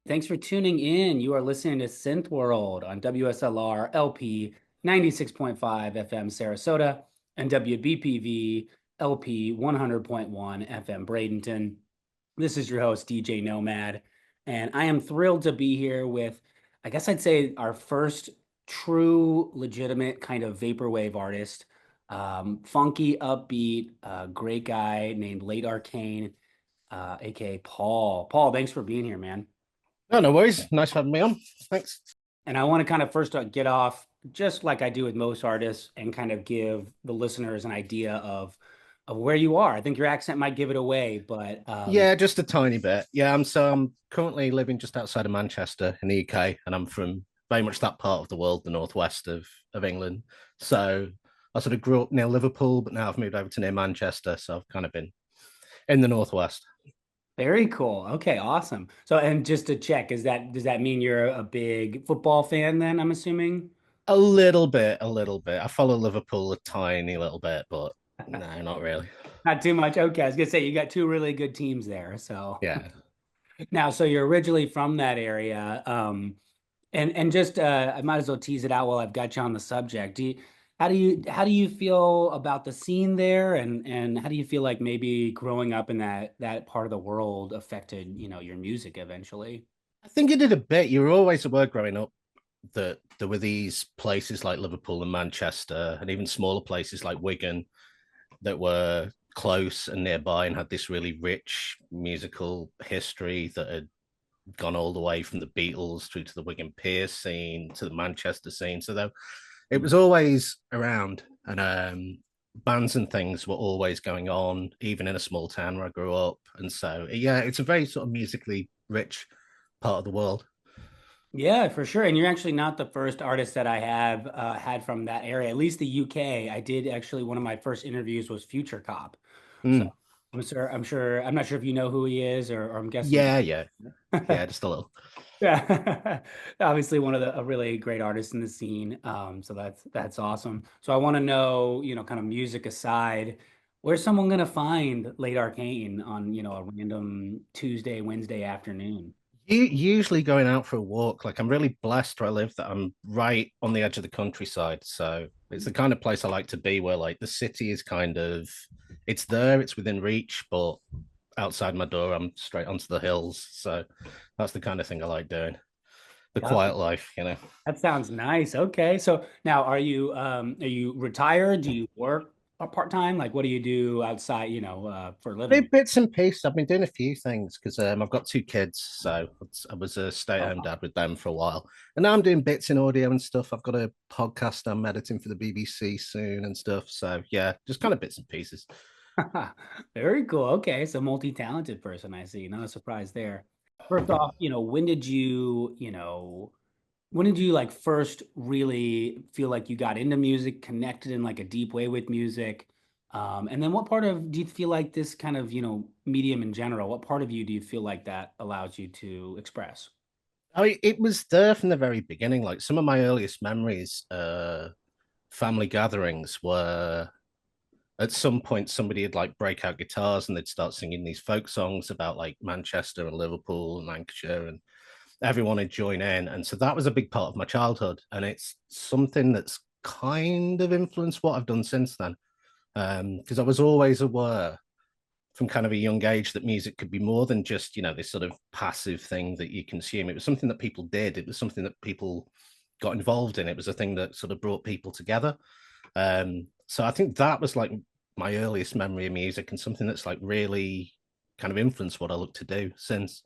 Thanks for tuning in. You are listening to SynthWorld on WSLR LP 96.5 FM Sarasota and WBPV LP 100.1 FM Bradenton. This is your host, DJ Nomad, and I am thrilled to be here with, I guess I'd say, our first true, legitimate kind of vaporwave artist. Funky, upbeat, great guy named Late Arcane, aka Paul. Paul, thanks for being here, man. Oh, no worries. Nice having me on. Thanks. And I want to kind of first get off, just like I do with most artists, and kind of give the listeners an idea of where you are. I think your accent might give it away, but Yeah, just a tiny bit. Yeah, I'm currently living just outside of Manchester in the UK, and I'm from very much that part of the world, the northwest of England. So I sort of grew up near Liverpool, but now I've moved over to near Manchester. So I've kind of been in the northwest. very cool. Okay, awesome. So, and just to check, does that mean you're a big football fan then, I'm assuming? A little bit, a little bit. I follow Liverpool a tiny little bit, but no, not really. Not too much. Okay, I was gonna say you got two really good teams there. So Yeah. now, so you're originally from that area. And just I might as well tease it out while I've got you on the subject. How do you feel about the scene there, and how do you feel like maybe growing up in that part of the world affected, your music eventually? I think it did a bit. You were always aware growing up that there were these places like Liverpool and Manchester, and even smaller places like Wigan that were close and nearby and had this really rich musical history that had gone all the way from the Beatles through to the Wigan Pier scene to the Manchester scene. So though it was always around, and bands and things were always going on, even in a small town where I grew up. And so yeah, it's a very sort of musically rich part of the world. Yeah, for sure. And you're actually not the first artist that I have had from that area, at least the UK. I did actually, one of my first interviews was Future Cop. So Mm. I'm not sure if you know who he is, or I'm guessing. Yeah, yeah, yeah, just a little. Yeah, obviously one of a really great artists in the scene. So that's awesome. So I want to know, kind of music aside, where's someone gonna find Late Arcane on, a random Tuesday, Wednesday afternoon? Usually going out for a walk, like I'm really blessed where I live that I'm right on the edge of the countryside. So it's the kind of place I like to be where like the city is kind of it's there, it's within reach, but outside my door, I'm straight onto the hills. So that's the kind of thing I like doing. The Yeah, quiet life, you know. that sounds nice. Okay. So now are you retired? Do you work part-time? Like what do you do outside, for a living? Bits and pieces. I've been doing a few things because I've got two kids, so I was a stay-at-home dad with them for a while, and now I'm doing bits in audio and stuff. I've got a podcast I'm editing for the BBC soon and stuff. So yeah, just kind of bits and pieces. Very cool. Okay, so multi-talented person, I see. Not a surprise there. First off, when did you like first really feel like you got into music, connected in like a deep way with music? And then what part of do you feel like this kind of, medium in general, what part of you do you feel like that allows you to express? It was there from the very beginning. Like some of my earliest memories, family gatherings were at some point somebody would like break out guitars and they'd start singing these folk songs about like Manchester and Liverpool and Lancashire, and everyone would join in. And so that was a big part of my childhood. And it's something that's kind of influenced what I've done since then. Because I was always aware from kind of a young age that music could be more than just, this sort of passive thing that you consume. It was something that people did. It was something that people got involved in. It was a thing that sort of brought people together. So I think that was like my earliest memory of music and something that's like really kind of influenced what I look to do since.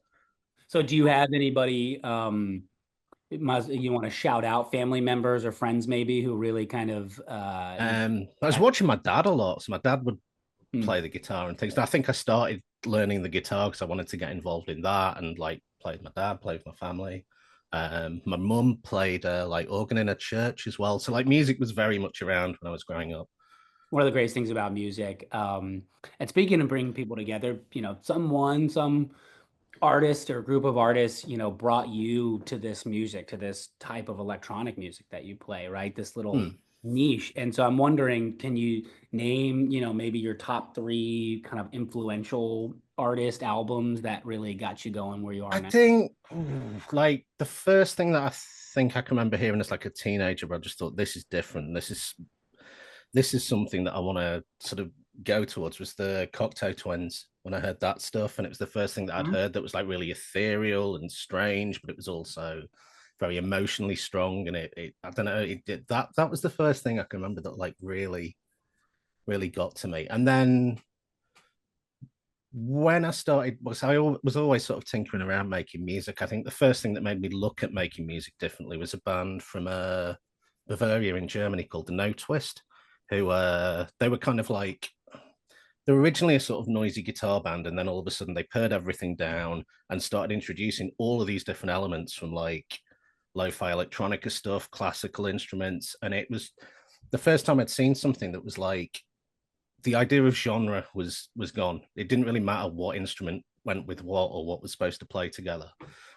So do you have anybody you want to shout out, family members or friends maybe, who really kind of I was watching my dad a lot. So my dad would Hmm. play the guitar and things. And I think I started learning the guitar because I wanted to get involved in that and like play with my dad, play with my family. My mum played like organ in a church as well. So like music was very much around when I was growing up. One of the greatest things about music. And speaking of bringing people together, some won, some artist or group of artists, brought you to this music, to this type of electronic music that you play, right? This little Hmm. niche. And so I'm wondering, can you name, maybe your top three kind of influential artist albums that really got you going where you are I now? think like the first thing that I think I can remember hearing as like a teenager, I just thought this is different. This is something that I want to sort of go towards was the Cocktail Twins when I heard that stuff. And it was the first thing that I'd Mhm. heard that was like really ethereal and strange, but it was also very emotionally strong. And it I don't know, it did that was the first thing I can remember that like really got to me. And then when I started, was I was always sort of tinkering around making music. I think the first thing that made me look at making music differently was a band from Bavaria in Germany called the No Twist, who they were kind of like they were originally a sort of noisy guitar band, and then all of a sudden they pared everything down and started introducing all of these different elements from like lo-fi electronica stuff, classical instruments, and it was the first time I'd seen something that was like the idea of genre was gone. It didn't really matter what instrument went with what or what was supposed to play together.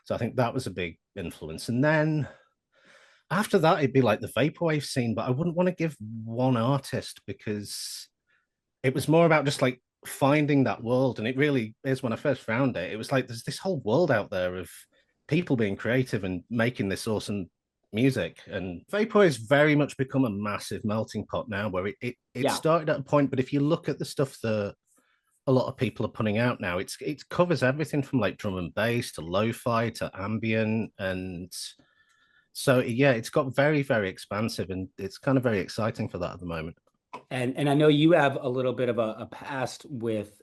So I think that was a big influence. And then after that, it'd be like the vaporwave scene, but I wouldn't want to give one artist because it was more about just like finding that world. And it really is when I first found it, it was like there's this whole world out there of people being creative and making this awesome music. And Vapor has very much become a massive melting pot now where it Yeah. started at a point, but if you look at the stuff that a lot of people are putting out now, it covers everything from like drum and bass to lo-fi to ambient. And so yeah, it's got very expansive and it's kind of very exciting for that at the moment. And I know you have a little bit of a past with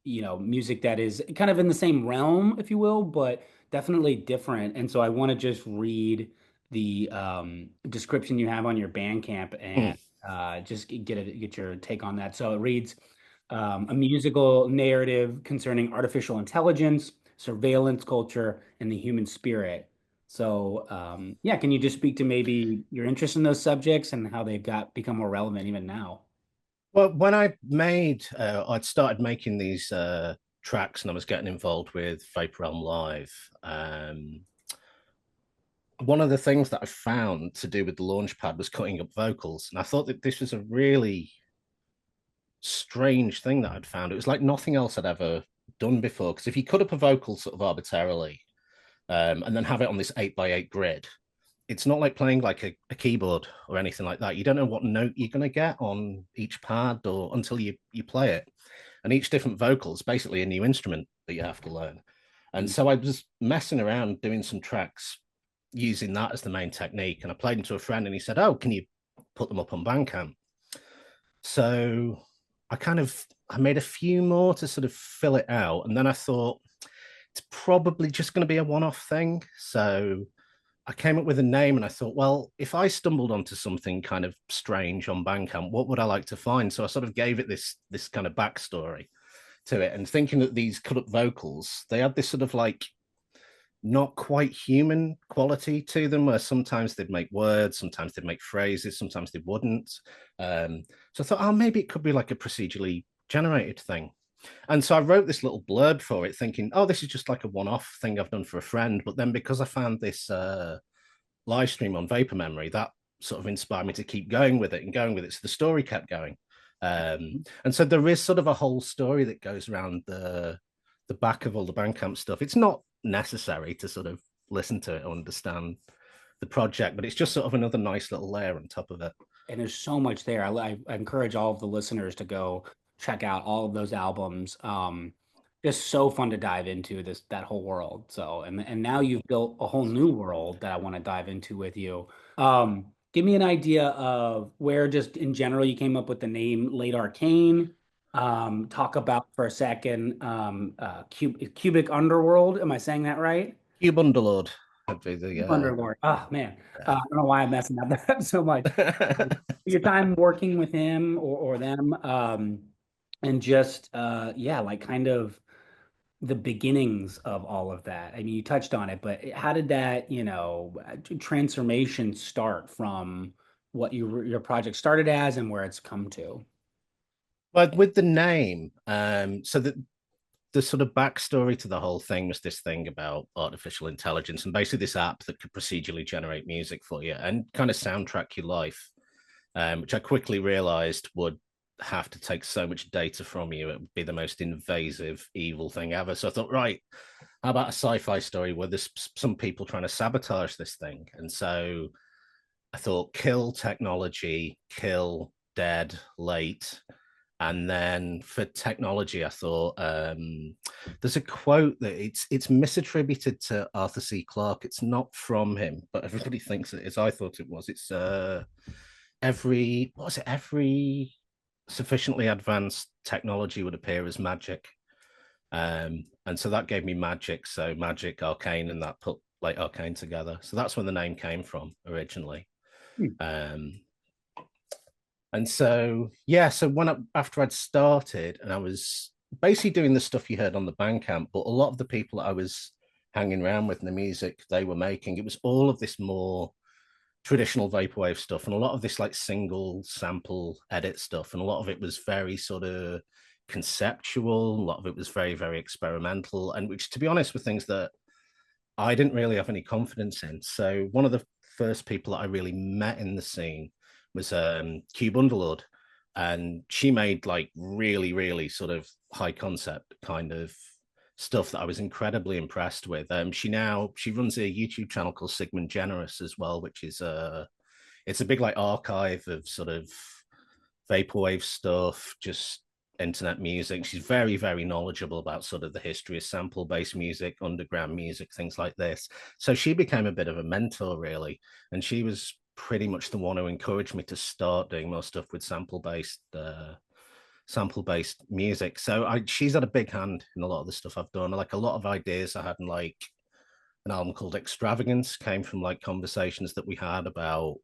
music that is kind of in the same realm, if you will, but definitely different. And so I want to just read the description you have on your Bandcamp and Mm. just get your take on that. So it reads a musical narrative concerning artificial intelligence, surveillance culture, and the human spirit. So, yeah, can you just speak to maybe your interest in those subjects and how they've become more relevant even now? Well, when I'd started making these tracks and I was getting involved with Vapor Realm Live. One of the things that I found to do with the Launchpad was cutting up vocals, and I thought that this was a really strange thing that I'd found. It was like nothing else I'd ever done before. Because if you cut up a vocal sort of arbitrarily and then have it on this 8x8 grid, it's not like playing like a keyboard or anything like that. You don't know what note you're going to get on each pad or until you play it. And each different vocal is basically a new instrument that you have to learn. And so I was messing around doing some tracks using that as the main technique. And I played them to a friend and he said, "Oh, can you put them up on Bandcamp?" So I made a few more to sort of fill it out. And then I thought it's probably just going to be a one-off thing. So I came up with a name and I thought, well, if I stumbled onto something kind of strange on Bandcamp, what would I like to find? So I sort of gave it this kind of backstory to it, and thinking that these cut up vocals, they had this sort of like not quite human quality to them, where sometimes they'd make words, sometimes they'd make phrases, sometimes they wouldn't. So I thought, oh, maybe it could be like a procedurally generated thing. And so I wrote this little blurb for it, thinking, oh, this is just like a one-off thing I've done for a friend. But then because I found this live stream on Vapor Memory, that sort of inspired me to keep going with it and going with it. So the story kept going. And so there is sort of a whole story that goes around the back of all the Bandcamp stuff. It's not necessary to sort of listen to it or understand the project, but it's just sort of another nice little layer on top of it. And there's so much there. I encourage all of the listeners to go check out all of those albums. Just so fun to dive into that whole world. So, and now you've built a whole new world that I want to dive into with you. Give me an idea of where, just in general, you came up with the name Late Arcane. Talk about for a second, Cubic Underworld. Am I saying that right? Cube Underlord would be the Underlord. Oh man, I don't know why I'm messing that up so much. yeah. Your time working with him or them, and just yeah, like kind of the beginnings of all of that. I mean, you touched on it, but how did that, transformation start from what your project started as and where it's come to? But with the name, so that the sort of backstory to the whole thing was this thing about artificial intelligence and basically this app that could procedurally generate music for you and kind of soundtrack your life, which I quickly realized would have to take so much data from you. It would be the most invasive, evil thing ever. So I thought, right, how about a sci-fi story where there's some people trying to sabotage this thing? And so I thought, kill technology, kill dead, late. And then for technology, I thought there's a quote that it's misattributed to Arthur C. Clarke. It's not from him, but everybody thinks it is. I thought it was. It's every sufficiently advanced technology would appear as magic. And so that gave me magic. So magic, Arcane, and that put like Arcane together. So that's where the name came from originally. And so, yeah, so after I'd started and I was basically doing the stuff you heard on the Bandcamp, but a lot of the people that I was hanging around with and the music they were making, it was all of this more traditional vaporwave stuff and a lot of this like single sample edit stuff. And a lot of it was very sort of conceptual. A lot of it was very, very experimental. And which, to be honest, were things that I didn't really have any confidence in. So one of the first people that I really met in the scene was Cube Underlord, and she made like really, really sort of high concept kind of stuff that I was incredibly impressed with. She runs a YouTube channel called Sigmund Generous as well, which is it's a big like archive of sort of vaporwave stuff, just internet music. She's very, very knowledgeable about sort of the history of sample-based music, underground music, things like this. So she became a bit of a mentor, really, and she was pretty much the one who encouraged me to start doing more stuff with sample-based music. So she's had a big hand in a lot of the stuff I've done. Like a lot of ideas I had in like an album called Extravagance came from like conversations that we had about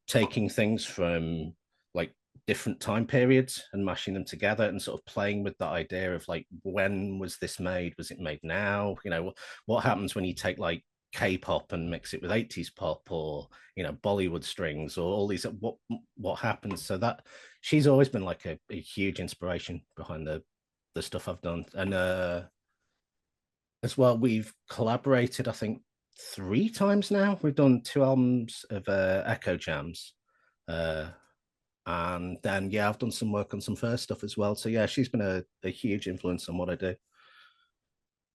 taking things from like different time periods and mashing them together and sort of playing with the idea of like, when was this made? Was it made now? You know, what happens when you take like K-pop and mix it with 80s pop, or you know, Bollywood strings, or all these, what happens? So that she's always been like a huge inspiration behind the stuff I've done. And as well, we've collaborated, I think, 3 times now. We've done 2 albums of Echo Jams. And then, yeah, I've done some work on some first stuff as well. So, yeah, she's been a huge influence on what I do.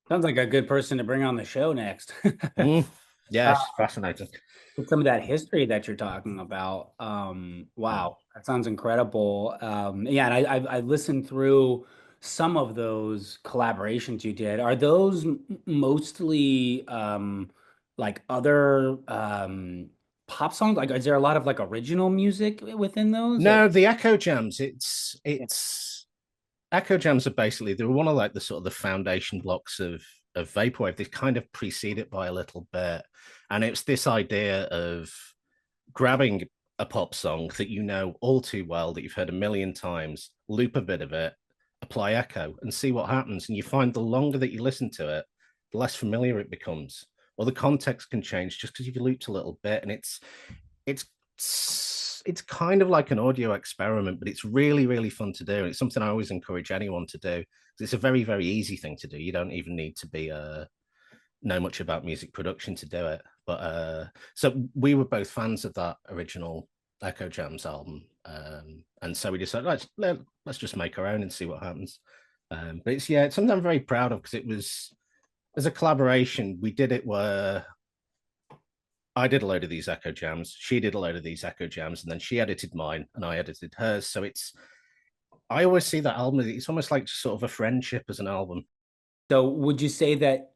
Sounds like a good person to bring on the show next. Yeah, she's fascinating. Some of that history that you're talking about. Wow, that sounds incredible. Yeah, and I listened through some of those collaborations you did. Are those mostly like other pop songs? Like, is there a lot of like original music within those? Or No, the Echo Jams, it's Echo Jams are basically, they're one of like the sort of the foundation blocks of vaporwave. They kind of precede it by a little bit, and it's this idea of grabbing a pop song that you know all too well, that you've heard a million times, loop a bit of it, apply echo, and see what happens. And you find the longer that you listen to it, the less familiar it becomes, or the context can change just because you've looped a little bit. And it's it's kind of like an audio experiment, but it's really, really fun to do. It's something I always encourage anyone to do. It's a very, very easy thing to do. You don't even need to be know much about music production to do it. But so we were both fans of that original Echo Jams album, and so we decided let's just make our own and see what happens. But it's something I'm very proud of, because it was, as a collaboration, we did it where I did a load of these Echo Jams, she did a load of these Echo Jams, and then she edited mine and I edited hers. So I always see that album, it's almost like sort of a friendship as an album. so would you say that,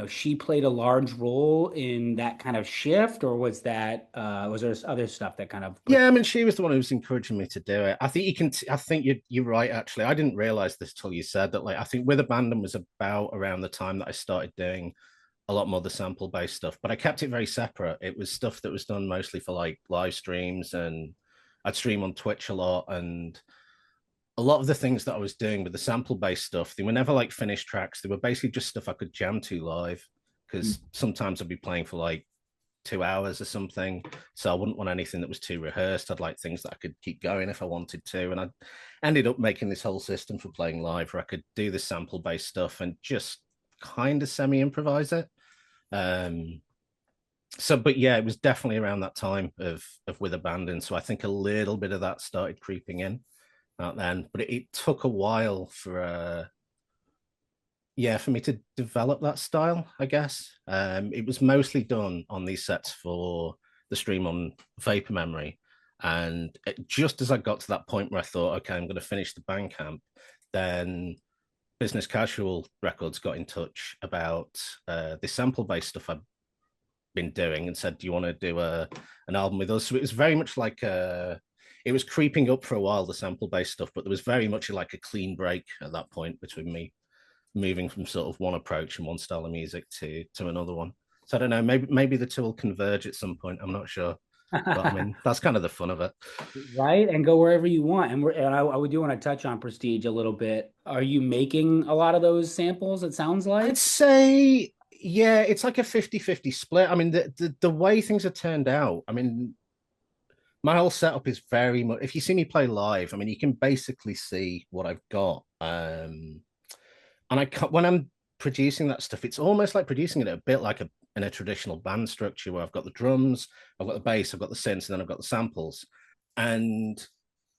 she played a large role in that kind of shift, or was there other stuff that kind of Yeah, I mean, she was the one who was encouraging me to do it. I think you're right, actually. I didn't realize this till you said that. Like, I think With Abandon was about around the time that I started doing a lot more the sample based stuff, but I kept it very separate. It was stuff that was done mostly for like live streams, and I'd stream on Twitch a lot. And a lot of the things that I was doing with the sample based stuff, they were never like finished tracks. They were basically just stuff I could jam to live, because sometimes I'd be playing for like 2 hours or something. So I wouldn't want anything that was too rehearsed. I'd like things that I could keep going if I wanted to. And I ended up making this whole system for playing live where I could do the sample based stuff and just kind of semi improvise it. But yeah, it was definitely around that time of With Abandon. So I think a little bit of that started creeping in out then, but it took a while for me to develop that style, I guess. It was mostly done on these sets for the stream on Vapor Memory. And just as I got to that point where I thought, okay, I'm going to finish the Bandcamp, then Business Casual Records got in touch about the sample based stuff I'd been doing and said, do you want to do an album with us? So it was very much like it was creeping up for a while, the sample based stuff, but there was very much like a clean break at that point between me moving from sort of one approach and one style of music to another one. So I don't know, maybe the two will converge at some point. I'm not sure. But I mean, that's kind of the fun of it. Right, and go wherever you want. I would do want to touch on Prestige a little bit. Are you making a lot of those samples, it sounds I'd like? say, yeah, it's like a 50-50 split. I mean, the way things have turned out, I mean, my whole setup is very much, if you see me play live, I mean, you can basically see what I've got. And when I'm producing that stuff, it's almost like producing it a bit like in a traditional band structure where I've got the drums, I've got the bass, I've got the synths, and then I've got the samples. And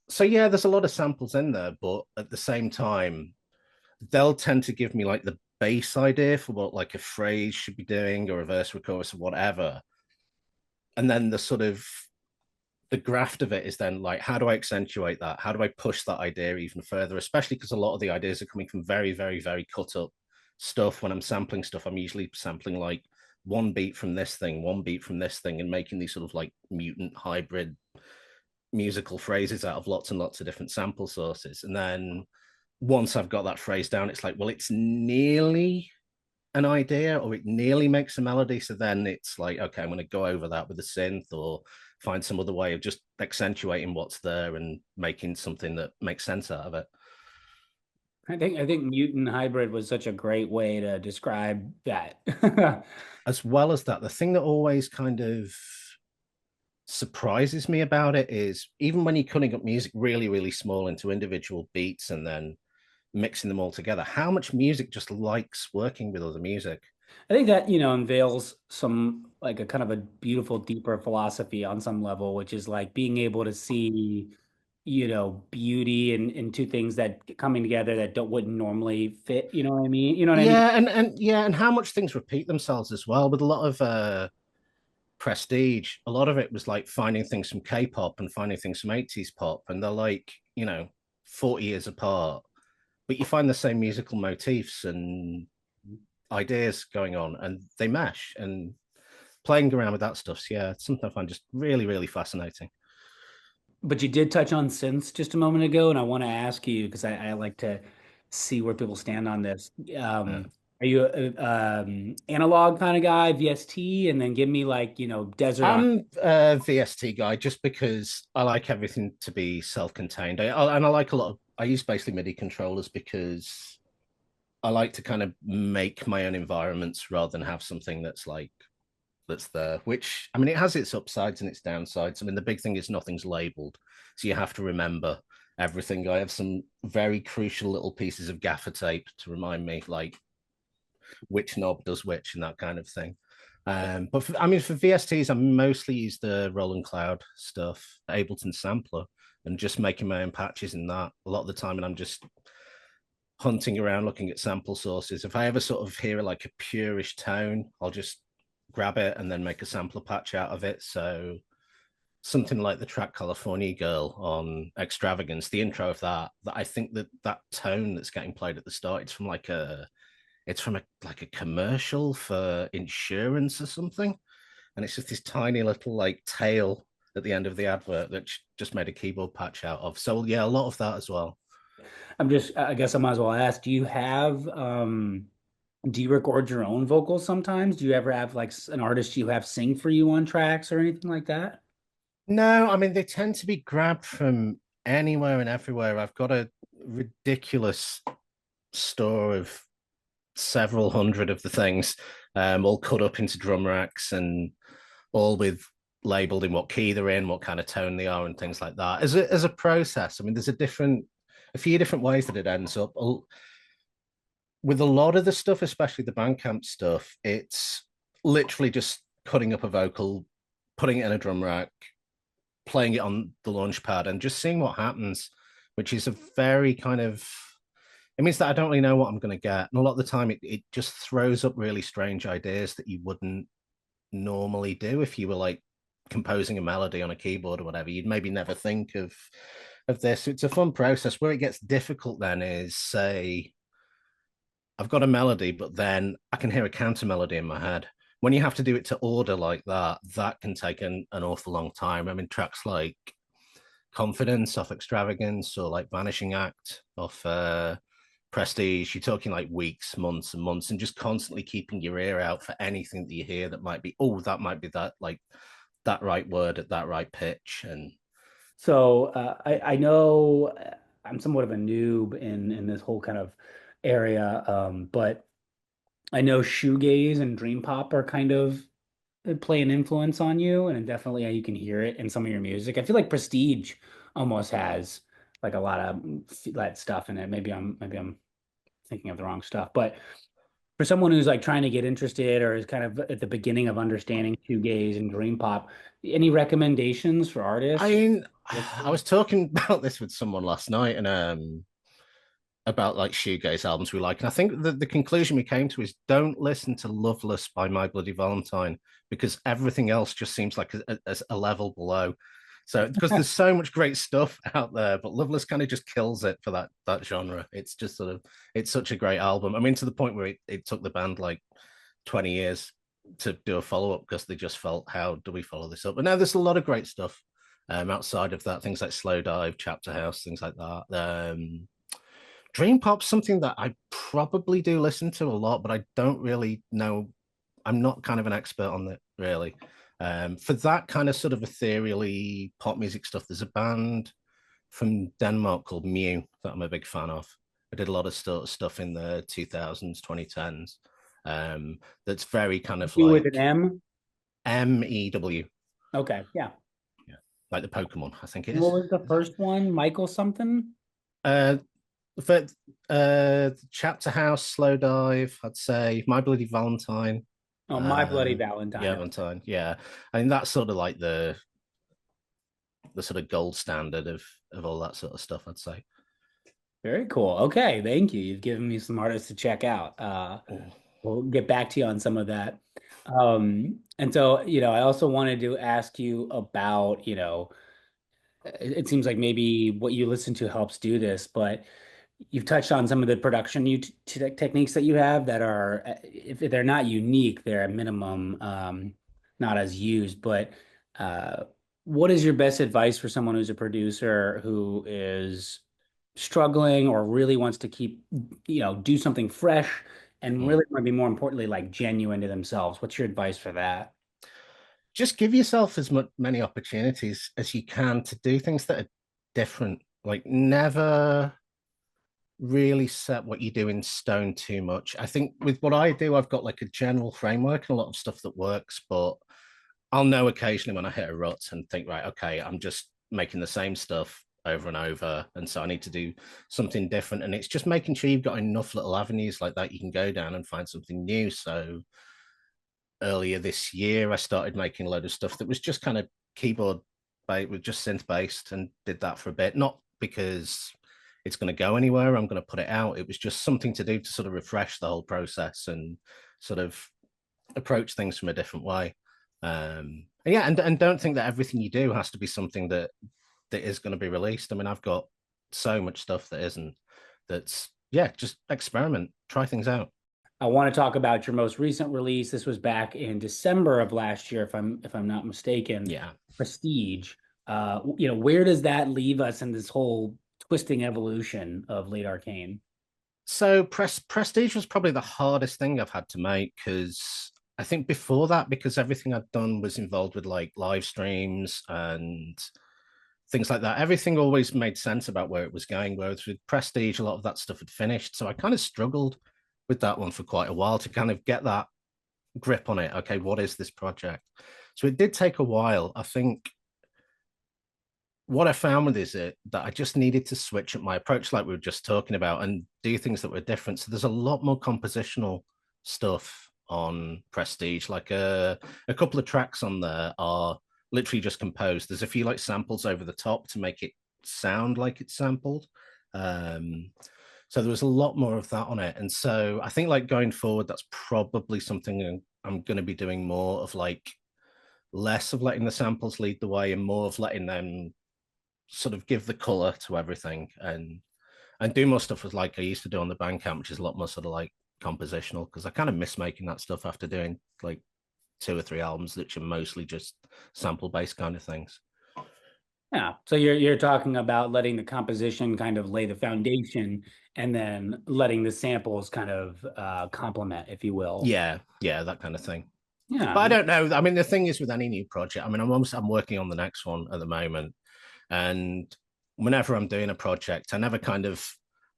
so, yeah, there's a lot of samples in there, but at the same time, they'll tend to give me like the base idea for what like a phrase should be doing or a verse or chorus or whatever. And then the graft of it is then like, how do I accentuate that? How do I push that idea even further? Especially because a lot of the ideas are coming from very, very, very cut up stuff. When I'm sampling stuff, I'm usually sampling like one beat from this thing, one beat from this thing, and making these sort of like mutant hybrid musical phrases out of lots and lots of different sample sources. And then once I've got that phrase down, it's like, well, it's nearly an idea or it nearly makes a melody. So then it's like, okay, I'm going to go over that with a synth or find some other way of just accentuating what's there and making something that makes sense out of it. I think mutant hybrid was such a great way to describe that. As well as that, the thing that always kind of surprises me about it is even when you're cutting up music really, really small into individual beats and then mixing them all together, how much music just likes working with other music. I think that, unveils some like a kind of a beautiful, deeper philosophy on some level, which is like being able to see, beauty in two things that coming together that don't wouldn't normally fit. You know what I mean? You know what I mean? Yeah, and how much things repeat themselves as well. With a lot of Prestige, a lot of it was like finding things from K-pop and finding things from 80s pop, and they're like, 40 years apart, but you find the same musical motifs and ideas going on, and they mesh. And playing around with that stuff, yeah, it's something I find just really, really fascinating. But you did touch on synths just a moment ago, and I want to ask you because I like to see where people stand on this. Yeah. Are you a analog kind of guy, VST, and then give me like, desert on. I'm a VST guy just because I like everything to be self-contained. And I like a lot of, I use basically MIDI controllers because I like to kind of make my own environments rather than have something that's there, which I mean, it has its upsides and its downsides. I mean, the big thing is nothing's labeled. So you have to remember everything. I have some very crucial little pieces of gaffer tape to remind me like which knob does which and that kind of thing. But I mean, for VSTs, I mostly use the Roland Cloud stuff, Ableton sampler, and just making my own patches in that a lot of the time. And I'm just hunting around looking at sample sources. If I ever sort of hear like a purish tone, I'll just grab it and then make a sampler patch out of it. So something like the track California Girl on Extravagance, the intro of that I think that tone that's getting played at the start, it's from a commercial for insurance or something. And it's just this tiny little like tail at the end of the advert that just made a keyboard patch out of. So yeah, a lot of that as well. I guess I might as well ask, do you record your own vocals sometimes? Do you ever have like an artist you have sing for you on tracks or anything like that? No, I mean they tend to be grabbed from anywhere and everywhere. I've got a ridiculous store of several hundred of the things, all cut up into drum racks, and all with labeled in what key they're in, what kind of tone they are, and things like that. As a process, I mean, there's a few different ways that it ends up. With a lot of the stuff, especially the Bandcamp stuff, it's literally just cutting up a vocal, putting it in a drum rack, playing it on the launch pad, and just seeing what happens, which is a very kind of, it means that I don't really know what I'm going to get. And a lot of the time, it just throws up really strange ideas that you wouldn't normally do if you were like composing a melody on a keyboard or whatever. You'd maybe never think of this. It's a fun process. Where it gets difficult then is, say, I've got a melody, but then I can hear a counter melody in my head. When you have to do it to order like that, that can take an awful long time. I mean, tracks like Confidence off Extravagance or like Vanishing Act off Prestige, you're talking like weeks, months, and months, and just constantly keeping your ear out for anything that you hear that might be, oh, that might be that, like that right word at that right pitch. And So I know I'm somewhat of a noob in this whole kind of area, but I know shoegaze and dream pop are kind of play an influence on you, and definitely you can hear it in some of your music. I feel like Prestige almost has like a lot of that stuff in it. Maybe I'm thinking of the wrong stuff, but for someone who's like trying to get interested or is kind of at the beginning of understanding shoegaze and dream pop, any recommendations for I artists? mean, I was talking about this with someone last night, and about like shoegaze albums we like. And I think the conclusion we came to is don't listen to Loveless by My Bloody Valentine, because everything else just seems like a level below. So because there's so much great stuff out there, but Loveless kind of just kills it for that genre. It's just sort of, it's such a great album. I mean, to the point where it took the band like 20 years to do a follow-up because they just felt, how do we follow this up? But now there's a lot of great stuff outside of that, things like Slow Dive, Chapter House, things like that. Dream pop's something that I probably do listen to a lot, but I don't really know. I'm not kind of an expert on it, really. For that kind of sort of ethereally pop music stuff, there's a band from Denmark called Mew that I'm a big fan of. I did a lot of stuff in the 2000s, 2010s. That's very kind of You with an like M? MEW, Okay, yeah. yeah, like the Pokemon, I think it What is. was the first one? Michael something? Uh, for Chapter House, Slow Dive, I'd say My Bloody Valentine. Oh, My Bloody Yeah, Valentine. Valentine. Yeah, I mean that's sort of like the sort of gold standard of all that sort of stuff, I'd say. Very cool. Okay, thank you. You've given me some artists to check out. Mm. We'll get back to you on some of that. And so, I also wanted to ask you about, it seems like maybe what you listen to helps do this, but you've touched on some of the production techniques that you have that are, if they're not unique, they're at minimum not as used. But uh, what is your best advice for someone who's a producer who is struggling or really wants to keep, do something fresh and Mm. really want to be more importantly like genuine to themselves? What's your advice for that? Just give yourself as many opportunities as you can to do things that are different. Like never really set what you do in stone too much. I think with what I do, I've got like a general framework and a lot of stuff that works, but I'll know occasionally when I hit a rut and think, right, okay, I'm just making the same stuff over and over. And so I need to do something different. And it's just making sure you've got enough little avenues like that you can go down and find something new. So earlier this year, I started making a load of stuff that was just kind of keyboard based, with just synth based, and did that for a bit. Not because it's going to go anywhere, I'm going to put it out. It was just something to do to sort of refresh the whole process and sort of approach things from a different way. And yeah, and don't think that everything you do has to be something that is going to be released. I mean, I've got so much stuff that isn't. That's, yeah, just experiment, try things out. I want to talk about your most recent release. This was back in December of last year, if I'm not mistaken. Yeah. Prestige. Where does that leave us in this whole twisting evolution of late Arcane? So Prestige was probably the hardest thing I've had to make, because I think before that, because everything I'd done was involved with like live streams and things like that, everything always made sense about where it was going. Whereas with Prestige, a lot of that stuff had finished. So I kind of struggled with that one for quite a while to kind of get that grip on it. Okay, what is this project? So it did take a while. I think what I found with is it that I just needed to switch up my approach, like we were just talking about, and do things that were different. So there's a lot more compositional stuff on Prestige. Like a couple of tracks on there are literally just composed. There's a few like samples over the top to make it sound like it's sampled. Um, so there was a lot more of that on it. And so I think like going forward, that's probably something I'm going to be doing more of, like less of letting the samples lead the way and more of letting them sort of give the color to everything, and do more stuff with like I used to do on the Bandcamp, which is a lot more sort of like compositional, because I kind of miss making that stuff after doing like 2 or 3 albums which are mostly just sample based kind of things. Yeah. So you're talking about letting the composition kind of lay the foundation and then letting the samples kind of complement, if you will. Yeah, that kind of thing. But Yeah. I don't know. I mean, the thing is with any new project, I mean, I'm working on the next one at the moment, and whenever I'm doing a project, I never kind of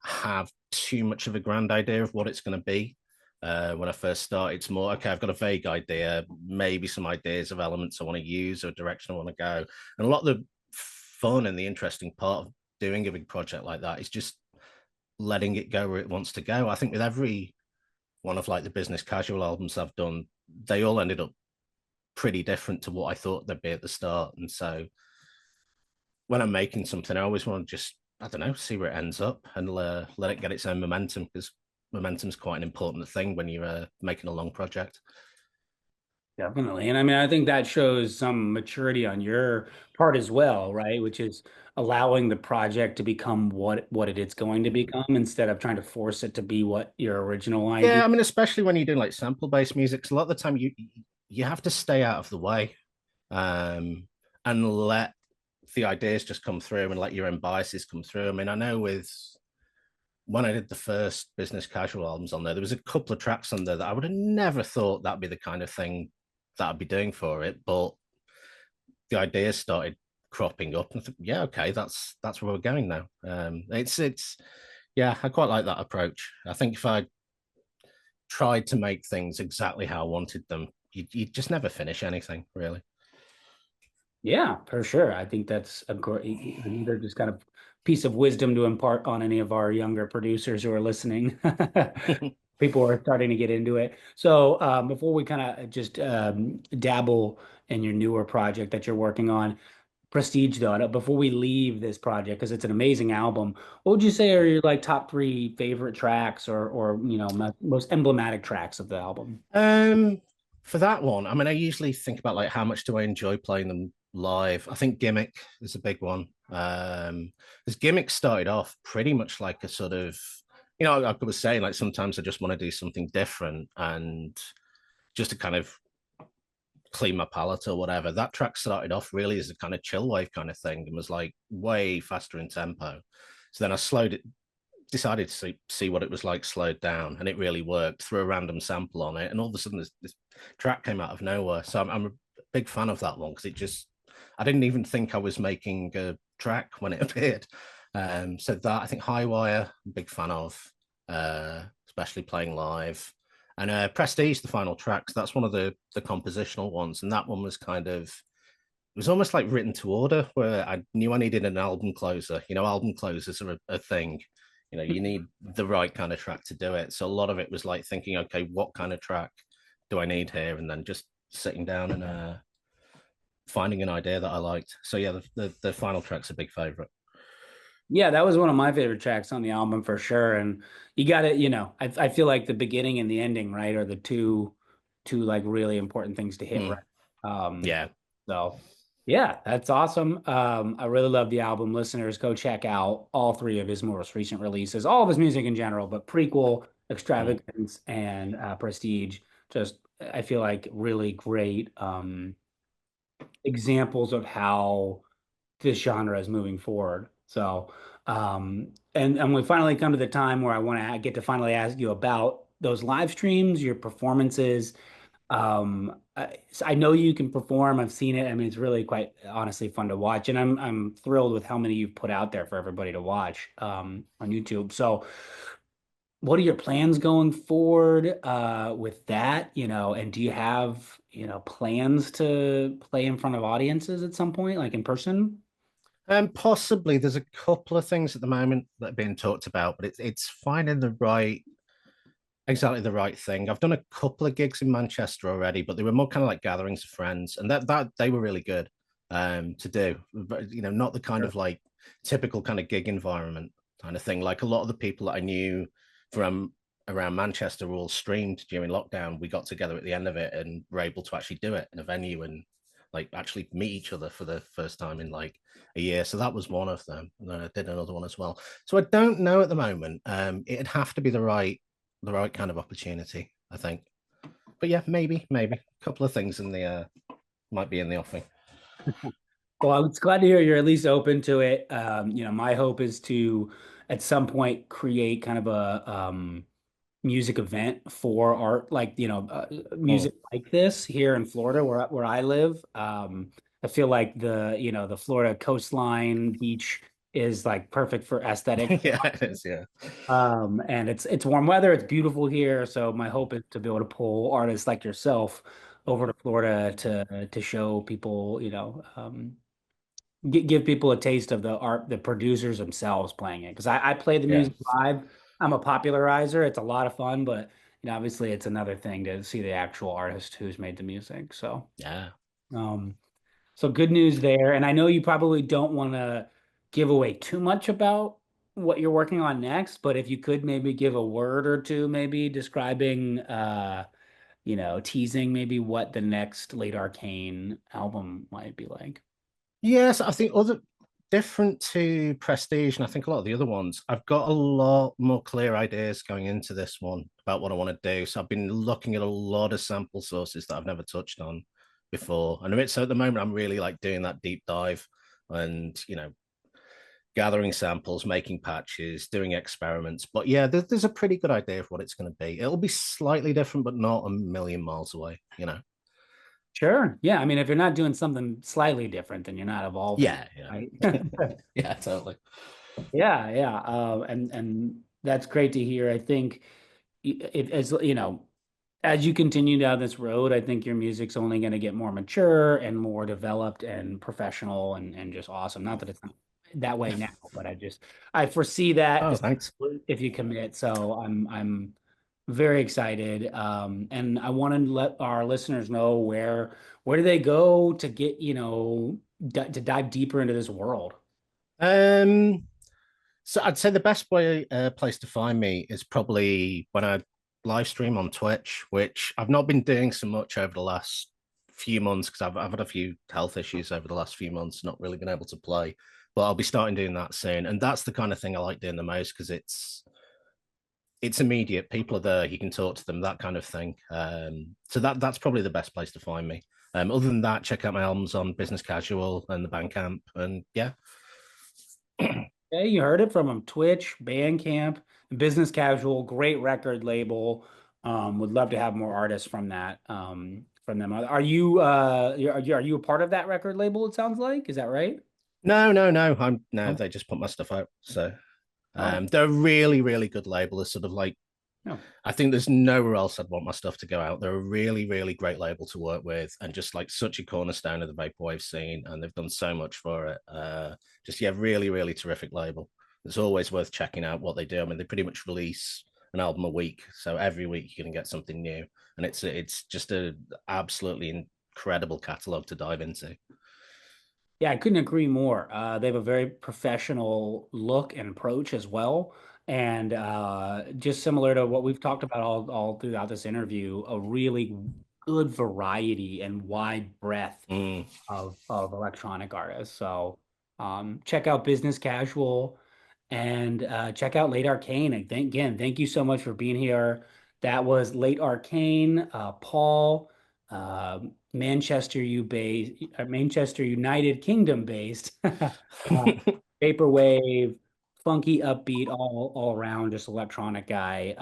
have too much of a grand idea of what it's going to be. When I first start, it's more, okay, I've got a vague idea, maybe some ideas of elements I want to use or direction I want to go. And a lot of the fun and the interesting part of doing a big project like that is just letting it go where it wants to go. I think with every one of like the business casual albums I've done, they all ended up pretty different to what I thought they'd be at the start. And so when I'm making something, I always want to just, I don't know, see where it ends up and let it get its own momentum, because momentum's quite an important thing when you're making a long project. Definitely. And I mean, I think that shows some maturity on your part as well, right? Which is allowing the project to become what it is going to become instead of trying to force it to be what your original idea. Yeah, I mean, especially when you're doing like sample based music, a lot of the time you have to stay out of the way, um, and let the ideas just come through and let your own biases come through. I mean, I know with when I did the first business casual albums on there, there was a couple of tracks on there that I would have never thought that'd be the kind of thing that I'd be doing for it, but the ideas started cropping up, and I thought, yeah, okay, that's where we're going now. It's yeah, I quite like that approach. I think if I tried to make things exactly how I wanted them, you just never finish anything, really. Yeah, for sure. I think that's a great, another just kind of piece of wisdom to impart on any of our younger producers who are listening. People are starting to get into it. So before we kind of just dabble in your newer project that you're working on, Prestige though, before we leave this project, because it's an amazing album, what would you say are your like top three favorite tracks or most emblematic tracks of the album? Um, for that one, I mean, I usually think about like how much do I enjoy playing them live. I think Gimmick is a big one. Because Gimmick started off pretty much like a sort of, I was saying like sometimes I just want to do something different and just to kind of clean my palate or whatever. That track started off really as a kind of chill wave kind of thing and was like way faster in tempo. So then I slowed it, decided to see what it was like slowed down, and it really worked. Threw a random sample on it, and all of a sudden this track came out of nowhere. So I'm a big fan of that one because it just, I didn't even think I was making a track when it appeared. So that, I think Highwire, I'm a big fan of, especially playing live. And Prestige, the final tracks, that's one of the compositional ones, and that one was kind of, it was almost like written to order, where I knew I needed an album closer. Album closers are a thing. You need the right kind of track to do it. So a lot of it was like thinking, okay, what kind of track do I need here? And then just sitting down and finding an idea that I liked. So yeah, the final track's a big favorite. Yeah, that was one of my favorite tracks on the album for sure. And you got it, I feel like the beginning and the ending, right, are the two like really important things to hit, Mm, right? Um, yeah. so yeah, that's awesome. I really love the album. Listeners, go check out all three of his most recent releases, all of his music in general, but Prequel, Mm. Extravagance, and Prestige. Just I feel like really great examples of how this genre is moving forward. So, and we finally come to the time where I want to get to finally ask you about those live streams, your performances. I know you can perform. I've seen it. I mean, it's really quite honestly fun to watch, and I'm thrilled with how many you've put out there for everybody to watch on YouTube. So, what are your plans going forward with that, and do you have, plans to play in front of audiences at some point, like in person? Possibly there's a couple of things at the moment that are being talked about, but it's finding exactly the right thing. I've done a couple of gigs in Manchester already, but they were more kind of like gatherings of friends, and that they were really good to do. But, not the kind Sure. of like typical kind of gig environment kind of thing. Like a lot of the people that I knew from around Manchester were all streamed during lockdown. We got together at the end of it and were able to actually do it in a venue and like actually meet each other for the first time in like a year. So that was one of them. And then I did another one as well. So I don't know at the moment. It'd have to be the right kind of opportunity, I think. But yeah, maybe a couple of things in the might be in the offing. Well, I was glad to hear you're at least open to it. My hope is to at some point create kind of a music event for art, like Mm. music like this here in Florida, where I live. I feel like the Florida coastline beach is like perfect for aesthetic. Yeah, it is. Yeah, And it's warm weather, it's beautiful here. So my hope is to be able to pull artists like yourself over to Florida to show people, give people a taste of the art, the producers themselves playing it. Because I play the yeah, music live. I'm a popularizer. It's a lot of fun, but obviously it's another thing to see the actual artist who's made the music. yeah. Um, so good news there. And I know you probably don't want to give away too much about what you're working on next, but if you could maybe give a word or two, maybe describing, teasing maybe what the next Late Arcane album might be like. Yes, I think other different to Prestige, and I think a lot of the other ones, I've got a lot more clear ideas going into this one about what I want to do. So I've been looking at a lot of sample sources that I've never touched on before. And so at the moment, I'm really like doing that deep dive and, gathering samples, making patches, doing experiments. But yeah, there's a pretty good idea of what it's going to be. It'll be slightly different, but not a million miles away. Sure. Yeah. I mean, if you're not doing something slightly different, then you're not evolving, Yeah, yeah. right? Yeah, totally. Yeah, yeah. And that's great to hear. I think as as you continue down this road, I think your music's only going to get more mature and more developed and professional and just awesome. Not that it's not that way now, but I foresee that Oh, thanks. if you commit. So I'm very excited. And I want to let our listeners know where do they go to get, to dive deeper into this world. Um, so I'd say the best place to find me is probably when I live stream on Twitch, which I've not been doing so much over the last few months because I've had a few health issues over the last few months, not really been able to play. But I'll be starting doing that soon, and that's the kind of thing I like doing the most because it's immediate. People are there, you can talk to them, that kind of thing. So that's probably the best place to find me. Other than that, check out my albums on Business Casual and the Bandcamp, and yeah. Hey, you heard it from them. Twitch, Bandcamp, Business Casual, great record label. Would love to have more artists from that. From them. Are you are you a part of that record label? It sounds like. Is that right? No, no, no. I'm no. Oh, They just put my stuff out. So oh, they're a really, really good label. It's sort of like no. I think there's nowhere else I'd want my stuff to go out. They're a really, really great label to work with, and just like such a cornerstone of the vaporwave scene. And they've done so much for it. Just yeah, really, really terrific label. It's always worth checking out what they do. I mean, they pretty much release an album a week, so every week you're gonna get something new, and it's just a absolutely incredible catalog to dive into. Yeah, I couldn't agree more. They have a very professional look and approach as well. And just similar to what we've talked about all throughout this interview, a really good variety and wide breadth Mm. of electronic artists. So check out Business Casual and check out Late Arcane. And thank you so much for being here. That was Late Arcane, Paul, uh, Manchester United Kingdom based, vaporwave, funky, upbeat, all around, just electronic guy.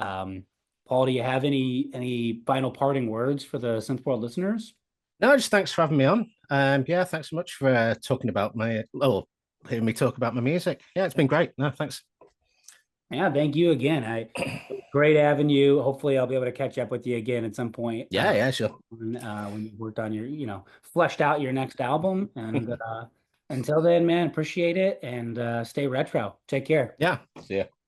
Paul, do you have any final parting words for the SynthWorld listeners? No, just thanks for having me on. Yeah, thanks so much for talking about hearing me talk about my music. Yeah, it's been great. No, thanks. Yeah, thank you again. great avenue. Hopefully, I'll be able to catch up with you again at some point Yeah, yeah, sure. when you worked on your, fleshed out your next album. And until then, man, appreciate it and stay retro. Take care. Yeah. See ya.